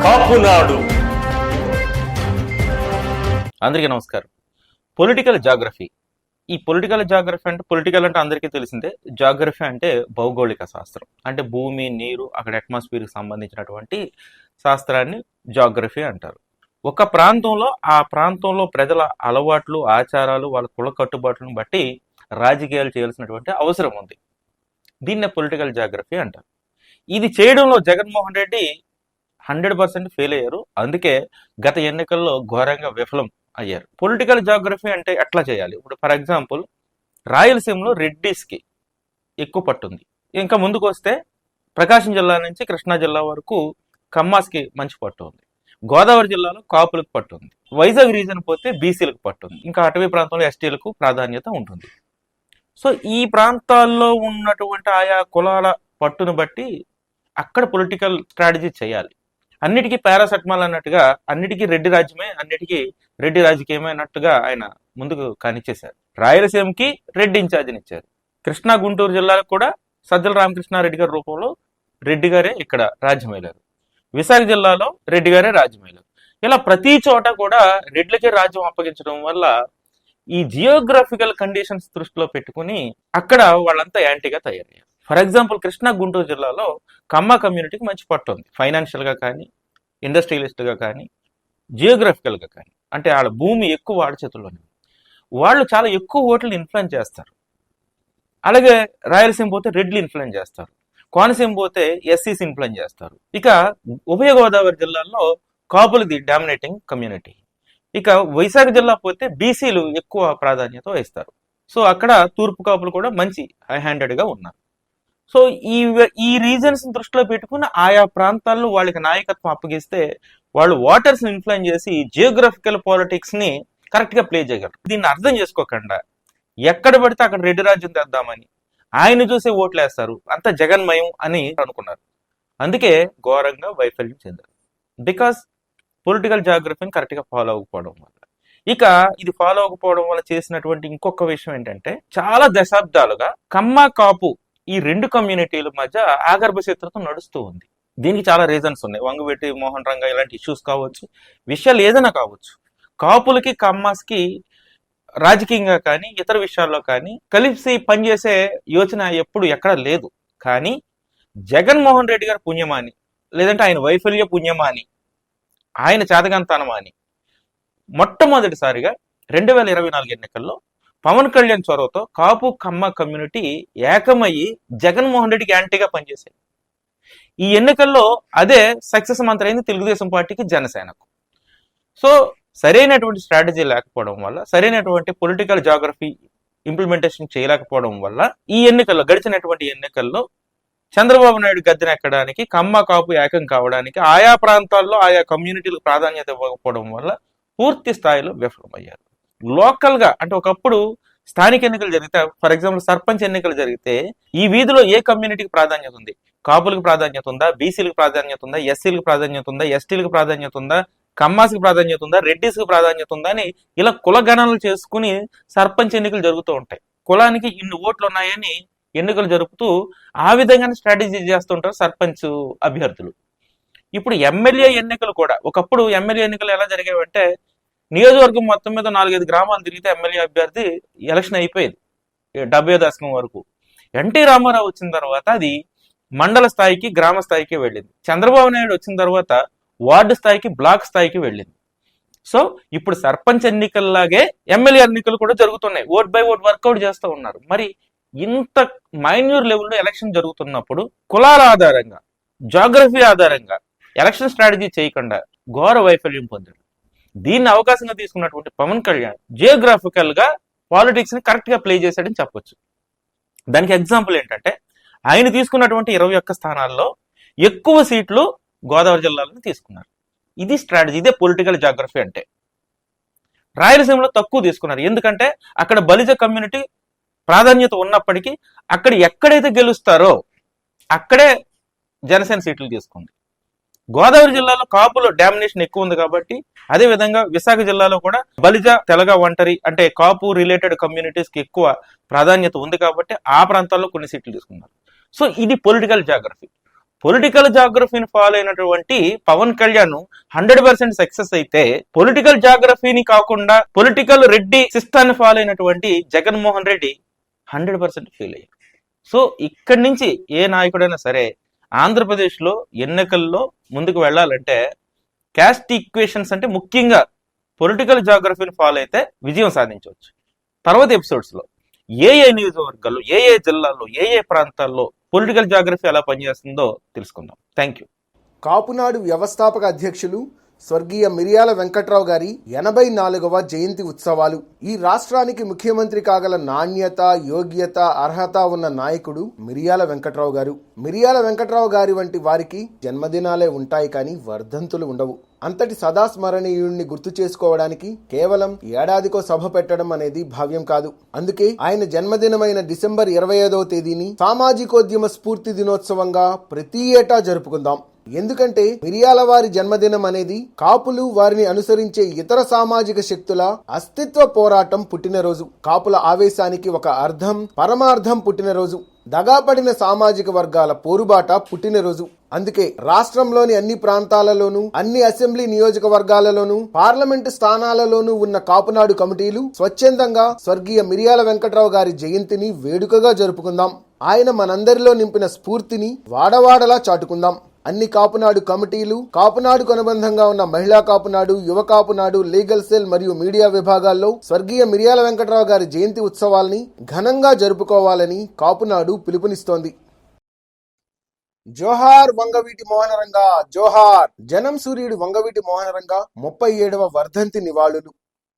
కాపునాడు. అందరికీ నమస్కారం. Political geography. ఈ పొలిటికల్ జాగ్రఫీ అంటే పొలిటికల్ అంటే అందరికీ తెలిసిందే. జాగ్రఫీ అంటే భౌగోళిక శాస్త్రం, అంటే భూమి, నీరు, అక్కడ అట్మాస్ఫియర్కి సంబంధించినటువంటి శాస్త్రాన్ని జాగ్రఫీ అంటారు. ఒక ప్రాంతంలో ఆ ప్రాంతంలో ప్రజల అలవాట్లు, ఆచారాలు, వాళ్ళ కుల కట్టుబాట్లను బట్టి రాజకీయాలు చేయాల్సినటువంటి అవసరం ఉంది. దీన్నే పొలిటికల్ జాగ్రఫీ అంటారు. ఇది చేయడంలో జగన్మోహన్ రెడ్డి 100% ఫెయిల్ అయ్యారు. అందుకే గత ఎన్నికల్లో ఘోరంగా విఫలం అయ్యారు. పొలిటికల్ జాగ్రఫీ అంటే ఎట్లా చేయాలి? ఇప్పుడు ఫర్ ఎగ్జాంపుల్ రాయలసీమలో రెడ్డిస్కి ఎక్కువ పట్టుంది. ఇంకా ముందుకు వస్తే ప్రకాశం జిల్లా నుంచి కృష్ణా జిల్లా వరకు కమ్మాస్కి మంచి పట్టు ఉంది. గోదావరి జిల్లాలో కాపులకు పట్టుంది. వైజాగ్ రీజన్ పోతే బీసీలకు పట్టుంది. ఇంకా అటవీ ప్రాంతంలో ఎస్టీలకు ప్రాధాన్యత ఉంటుంది. సో ఈ ప్రాంతాల్లో ఉన్నటువంటి ఆయా కులాల పట్టును బట్టి అక్కడ పొలిటికల్ స్ట్రాటజీ చేయాలి. అన్నిటికీ పారాసెటమాల్ అన్నట్టుగా అన్నిటికీ రెడ్డి రాజ్యమే, అన్నిటికీ రెడ్డి రాజకీయమే అన్నట్టుగా ఆయన ముందుకు కానిచ్చేశారు. రాయలసీమకి రెడ్డి ఇన్ఛార్జిని ఇచ్చారు. కృష్ణా గుంటూరు జిల్లాలకు కూడా సజ్జల రామకృష్ణారెడ్డి గారి రూపంలో రెడ్డి గారే ఇక్కడ రాజ్యమయ్యారు. విశాఖ జిల్లాలో రెడ్డి గారే రాజ్యమయ్యారు. ఇలా ప్రతి చోట కూడా రెడ్లకే రాజ్యం అప్పగించడం వల్ల ఈ జియోగ్రఫికల్ కండిషన్స్ దృష్టిలో పెట్టుకుని అక్కడ వాళ్ళంతా యాంటీగా తయారయ్యారు. ఫర్ ఎగ్జాంపుల్ కృష్ణా గుంటూరు జిల్లాలో కమ్మ కమ్యూనిటీకి మంచి పట్టు ఉంది. ఫైనాన్షియల్గా కానీ, ఇండస్ట్రియలిస్ట్గా కానీ, జియోగ్రఫికల్గా కానీ. అంటే వాళ్ళ భూమి ఎక్కువ వాళ్ళ చేతుల్లోనే. వాళ్ళు చాలా ఎక్కువ ఓట్లను ఇన్ఫ్లుయెన్స్ చేస్తారు. అలాగే రాయలసీమ పోతే రెడ్లు ఇన్ఫ్లుయెన్స్ చేస్తారు. కోనసీమ పోతే ఎస్సీస్ ఇన్ఫ్లుయెన్స్ చేస్తారు. ఇక ఉభయ గోదావరి జిల్లాల్లో కాపులది డామినేటింగ్ కమ్యూనిటీ. ఇక వైశాఖ జిల్లా పోతే బీసీలు ఎక్కువ ప్రాధాన్యత వహిస్తారు. సో అక్కడ తూర్పు కాపులు కూడా మంచి హై హ్యాండెడ్గా ఉన్నారు. సో ఈ రీజన్స్ దృష్టిలో పెట్టుకుని ఆయా ప్రాంతాల్లో వాళ్ళకి నాయకత్వం అప్పగిస్తే వాళ్ళు ఓటర్స్ ఇన్ఫ్లుయెన్స్ చేసి జియోగ్రఫికల్ పాలిటిక్స్ ని కరెక్ట్ గా ప్లే చేయగలరు. దీన్ని అర్థం చేసుకోకుండా ఎక్కడ పడితే అక్కడ రెడ్డి రాజ్యం తెద్దామని ఆయన చూసే ఓట్లు వేస్తారు. అంత జగన్మయం అని అనుకున్నారు. అందుకే ఘోరంగా వైఫల్యం చెందారు. బికాస్ పొలిటికల్ జాగ్రఫీని కరెక్ట్ గా ఫాలో అవ్వకపోవడం వల్ల. ఇక ఇది ఫాలో అవ్వకపోవడం వల్ల చేసినటువంటి ఇంకొక విషయం ఏంటంటే, చాలా దశాబ్దాలుగా కమ్మ కాపు ఈ రెండు కమ్యూనిటీల మధ్య ఆగర్భ శత్రుత్వం నడుస్తూ ఉంది. దీనికి చాలా రీజన్స్ ఉన్నాయి. వంగవీటి మోహన్ రంగా ఇలాంటి ఇష్యూస్ కావచ్చు, విషయాలు ఏదైనా కావచ్చు. కాపులకి కమ్మాస్కి రాజకీయంగా కానీ ఇతర విషయాల్లో కానీ కలిసి పనిచేసే యోచన ఎప్పుడు ఎక్కడ లేదు. కానీ జగన్మోహన్ రెడ్డి గారి పుణ్యమాని, లేదంటే ఆయన వైఫల్య పుణ్యమాని, ఆయన చేతగంతనమాని మొట్టమొదటిసారిగా 2024 ఎన్నికల్లో పవన్ కళ్యాణ్ చొరవతో కాపు కమ్మ కమ్యూనిటీ ఏకమయ్యి జగన్మోహన్ రెడ్డికి యాంటీగా పనిచేశాయి. ఈ ఎన్నికల్లో అదే సక్సెస్ మంత్రం అయింది తెలుగుదేశం పార్టీకి, జనసేనకు. సో సరైనటువంటి స్ట్రాటజీ లేకపోవడం వల్ల, సరైనటువంటి పొలిటికల్ జాగ్రఫీ ఇంప్లిమెంటేషన్ చేయలేకపోవడం వల్ల ఈ ఎన్నికల్లో, గడిచినటువంటి ఎన్నికల్లో చంద్రబాబు నాయుడు గద్దెనెక్కడానికి, కమ్మ కాపు ఏకం కావడానికి ఆయా ప్రాంతాల్లో ఆయా కమ్యూనిటీలకు ప్రాధాన్యత ఇవ్వకపోవడం వల్ల పూర్తి స్థాయిలో విఫలమయ్యారు. లోకల్ గా అంటే ఒకప్పుడు స్థానిక ఎన్నికలు జరిగితే, ఫర్ ఎగ్జాంపుల్ సర్పంచ్ ఎన్నికలు జరిగితే ఈ వీధిలో ఏ కమ్యూనిటీకి ప్రాధాన్యత ఉంది? కాపులకు ప్రాధాన్యత ఉందా? బీసీలకు ప్రాధాన్యత ఉందా? ఎస్సీలకు ప్రాధాన్యత ఉందా? ఎస్టీలకు ప్రాధాన్యత ఉందా? కమ్మాస్కి ప్రాధాన్యత ఉందా? రెడ్డిస్కి ప్రాధాన్యత ఉందా? అని ఇలా కుల గణనలు చేసుకుని సర్పంచ్ ఎన్నికలు జరుగుతూ ఉంటాయి. కులానికి ఇన్ని ఓట్లు ఉన్నాయని ఎన్నికలు జరుపుతూ ఆ విధంగానే స్ట్రాటజీ చేస్తుంటారు సర్పంచ్ అభ్యర్థులు. ఇప్పుడు ఎమ్మెల్యే ఎన్నికలు కూడా, ఒకప్పుడు ఎమ్మెల్యే ఎన్నికలు ఎలా జరిగేవంటే, నియోజకవర్గం మొత్తం మీద 4-5 గ్రామాలు తిరిగితే ఎమ్మెల్యే అభ్యర్థి ఎలక్షన్ అయిపోయేది 70వ దశకం వరకు. ఎన్టీ రామారావు వచ్చిన తర్వాత అది మండల స్థాయికి, గ్రామ స్థాయికి వెళ్ళింది. చంద్రబాబు నాయుడు వచ్చిన తర్వాత వార్డు స్థాయికి, బ్లాక్ స్థాయికి వెళ్ళింది. సో ఇప్పుడు సర్పంచ్ ఎన్నికల్లాగే ఎమ్మెల్యే ఎన్నికలు కూడా జరుగుతున్నాయి. ఓట్ బై ఓట్ వర్కౌట్ చేస్తూ ఉన్నారు. మరి ఇంత మైన్యూర్ లెవెల్లో ఎలక్షన్ జరుగుతున్నప్పుడు కులాల ఆధారంగా, జాగ్రఫీ ఆధారంగా ఎలక్షన్ స్ట్రాటజీ చేయకుండా ఘోర వైఫల్యం పొందారు. దీన్ని అవకాశంగా తీసుకున్నటువంటి పవన్ కళ్యాణ్ జియోగ్రాఫికల్ గా పాలిటిక్స్ ని కరెక్ట్ గా ప్లే చేశాడని చెప్పొచ్చు. దానికి ఎగ్జాంపుల్ ఏంటంటే, ఆయన తీసుకున్నటువంటి 21 స్థానాల్లో ఎక్కువ సీట్లు గోదావరి జిల్లాలో తీసుకున్నారు. ఇది స్ట్రాటజీ, ఇదే పొలిటికల్ జాగ్రఫీ అంటే. రాయలసీమలో తక్కువ తీసుకున్నారు, ఎందుకంటే అక్కడ బలిజ కమ్యూనిటీ ప్రాధాన్యత ఉన్నప్పటికీ అక్కడ ఎక్కడైతే గెలుస్తారో అక్కడే జనసేన సీట్లు తీసుకుంది. గోదావరి జిల్లాలో కాపులో డామినేషన్ ఎక్కువ ఉంది కాబట్టి, అదే విధంగా విశాఖ జిల్లాలో కూడా బలిజ, తెలగ, ఒంటరి అంటే కాపు రిలేటెడ్ కమ్యూనిటీస్ కి ఎక్కువ ప్రాధాన్యత ఉంది కాబట్టి ఆ ప్రాంతాల్లో కొన్ని సీట్లు తీసుకున్నారు. సో ఇది పొలిటికల్ జాగ్రఫీ. పొలిటికల్ జాగ్రఫీని ఫాలో అయినటువంటి పవన్ కళ్యాణ్ 100% సక్సెస్ అయితే, పొలిటికల్ జాగ్రఫీని కాకుండా పొలిటికల్ రెడ్డి సిస్టాన్ని ఫాలో అయినటువంటి జగన్మోహన్ రెడ్డి 100% ఫెయిల్ అయ్యారు. సో ఇక్కడి నుంచి ఏ నాయకుడైనా సరే ఆంధ్రప్రదేశ్లో ఎన్నికల్లో ముందుకు వెళ్ళాలంటే క్యాస్ట్ ఈక్వేషన్స్ అంటే ముఖ్యంగా పొలిటికల్ జాగ్రఫీని ఫాలో అయితే విజయం సాధించవచ్చు. తర్వాత ఎపిసోడ్స్లో ఏ నియోజకవర్గాల్లో, ఏ జిల్లాల్లో, ఏ ప్రాంతాల్లో పొలిటికల్ జాగ్రఫీ ఎలా పనిచేస్తుందో తెలుసుకుందాం. Thank you. కాపునాడు వ్యవస్థాపక అధ్యక్షులు స్వర్గీయ మిరియాల వెంకట్రావు గారి 84వ జయంతి ఉత్సవాలు. ఈ రాష్ట్రానికి ముఖ్యమంత్రి కాగల నాణ్యత, యోగ్యత, అర్హత ఉన్న నాయకుడు మిరియాల వెంకట్రావు గారు. మిరియాల వెంకట్రావు గారి వంటి వారికి జన్మదినాలే ఉంటాయి కానీ వర్ధంతులు ఉండవు. అంతటి సదాస్మరణీయుణ్ణి గుర్తు చేసుకోవడానికి కేవలం ఏడాదికో సభ పెట్టడం అనేది భావ్యం కాదు. అందుకే ఆయన జన్మదినమైన డిసెంబర్ 25వ తేదీని సామాజికోద్యమ స్ఫూర్తి దినోత్సవంగా ప్రతి ఏటా జరుపుకుందాం. ఎందుకంటే మిరియాల వారి జన్మదినం అనేది కాపులు, వారిని అనుసరించే ఇతర సామాజిక శక్తుల అస్తిత్వ పోరాటం పుట్టినరోజు. కాపుల ఆవేశానికి ఒక అర్థం, పరమార్థం పుట్టినరోజు. దగాపడిన సామాజిక వర్గాల పోరుబాట పుట్టినరోజు. అందుకే రాష్ట్రంలోని అన్ని ప్రాంతాలలోనూ, అన్ని అసెంబ్లీ నియోజకవర్గాలలోనూ, పార్లమెంటు స్థానాలలోనూ ఉన్న కాపునాడు కమిటీలు స్వచ్ఛందంగా స్వర్గీయ మిరియాల వెంకట్రావు గారి జయంతిని వేడుకగా జరుపుకుందాం. ఆయన మనందరిలో నింపిన స్ఫూర్తిని వాడవాడలా చాటుకుందాం. అన్ని కాపునాడు కమిటీలు, కాపునాడుకు అనుబంధంగా ఉన్న మహిళా కాపునాడు, యువ కాపునాడు, లీగల్ సెల్ మరియు మీడియా విభాగాల్లో స్వర్గీయ మిరియాల వెంకట్రావు గారి జయంతి ఉత్సవాల్ని ఘనంగా జరుపుకోవాలని కాపునాడు పిలుపునిస్తోంది. జోహార్ వంగవీటి మోహనరంగా, జోహార్. జనం సూర్యుడు వంగవీటి మోహనరంగా 37వ వర్ధంతి నివాళులు.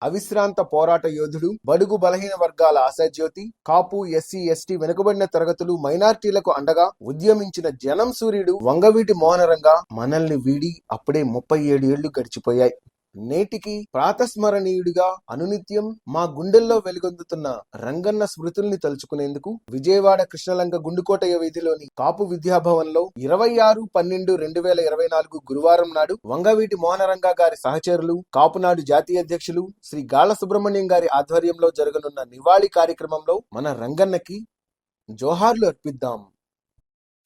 అవిశ్రాంత పోరాట యోధుడు, బడుగు బలహీన వర్గాల ఆశాజ్యోతి, కాపు, ఎస్సీ, ఎస్టీ, వెనుకబడిన తరగతులు, మైనార్టీలకు అండగా ఉద్యమించిన జనం సూర్యుడు వంగవీటి మోహనరంగా మనల్ని వీడి అప్పుడే 37 ఏళ్లు గడిచిపోయాయి. నేటికి ప్రాతస్మరణీయుడిగా అనునిత్యం మా గుండెల్లో వెలుగొందుతున్న రంగన్న స్మృతుల్ని తలుచుకునేందుకు విజయవాడ కృష్ణలంక గుండుకోటయ్య వీధిలోని కాపు విద్యాభవన్లో 26/12/2024 గురువారం నాడు వంగవీటి మోహనరంగా గారి సహచరులు, కాపునాడు జాతీయ అధ్యక్షులు శ్రీ గాళ్ల సుబ్రహ్మణ్యం గారి ఆధ్వర్యంలో జరగనున్న నివాళి కార్యక్రమంలో మన రంగన్నకి జోహార్లు అర్పిద్దాం.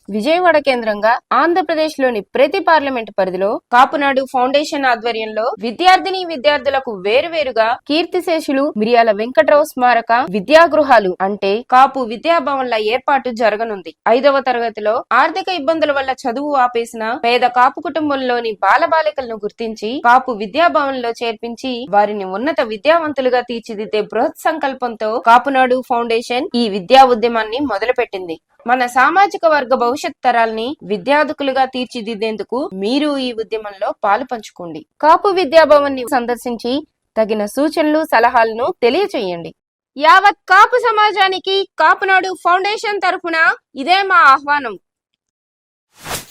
విజయవాడ కేంద్రంగా ఆంధ్రప్రదేశ్ లోని ప్రతి పార్లమెంట్ పరిధిలో కాపునాడు ఫౌండేషన్ ఆధ్వర్యంలో విద్యార్థులకు వేరువేరుగా కీర్తిశేషులు మిరియాల వెంకట్రావు స్మారక విద్యాగృహాలు అంటే కాపు విద్యాభవన్ల ఏర్పాటు జరగనుంది. 5వ తరగతిలో ఆర్థిక ఇబ్బందుల వల్ల చదువు ఆపేసిన పేద కాపు కుటుంబంలోని బాలబాలికలను గుర్తించి కాపు విద్యాభవన్లో చేర్పించి వారిని ఉన్నత విద్యావంతులుగా తీర్చిదిద్దే బృహత్ సంకల్పంతో కాపునాడు ఫౌండేషన్ ఈ విద్యా ఉద్యమాన్ని మొదలుపెట్టింది. మన సామాజిక వర్గ భవిష్యత్ తరాల్ని విద్యార్థులుగా తీర్చిదిద్దేందుకు మీరు ఈ ఉద్యమంలో పాలు పంచుకోండి. కాపు విద్యాభవన్ ని సందర్శించి తగిన సూచనలు, సలహాలను తెలియచేయండి. యావత్ కాపు సమాజానికి కాపునాడు ఫౌండేషన్ తరఫున ఇదే మా ఆహ్వానం.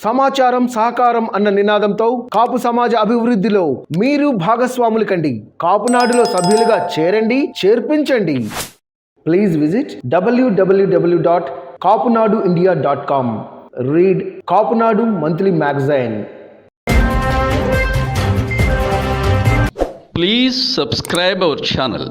సమాచారం, సహకారం అన్న నినాదంతో కాపు సమాజ అభివృద్ధిలో మీరు భాగస్వాములు కండి. కాపునాడులో సభ్యులుగా చేరండి, చేర్పించండి. Please visit www.kapunaduindia.com. Read Kapunadu Monthly Magazine. Please subscribe our channel.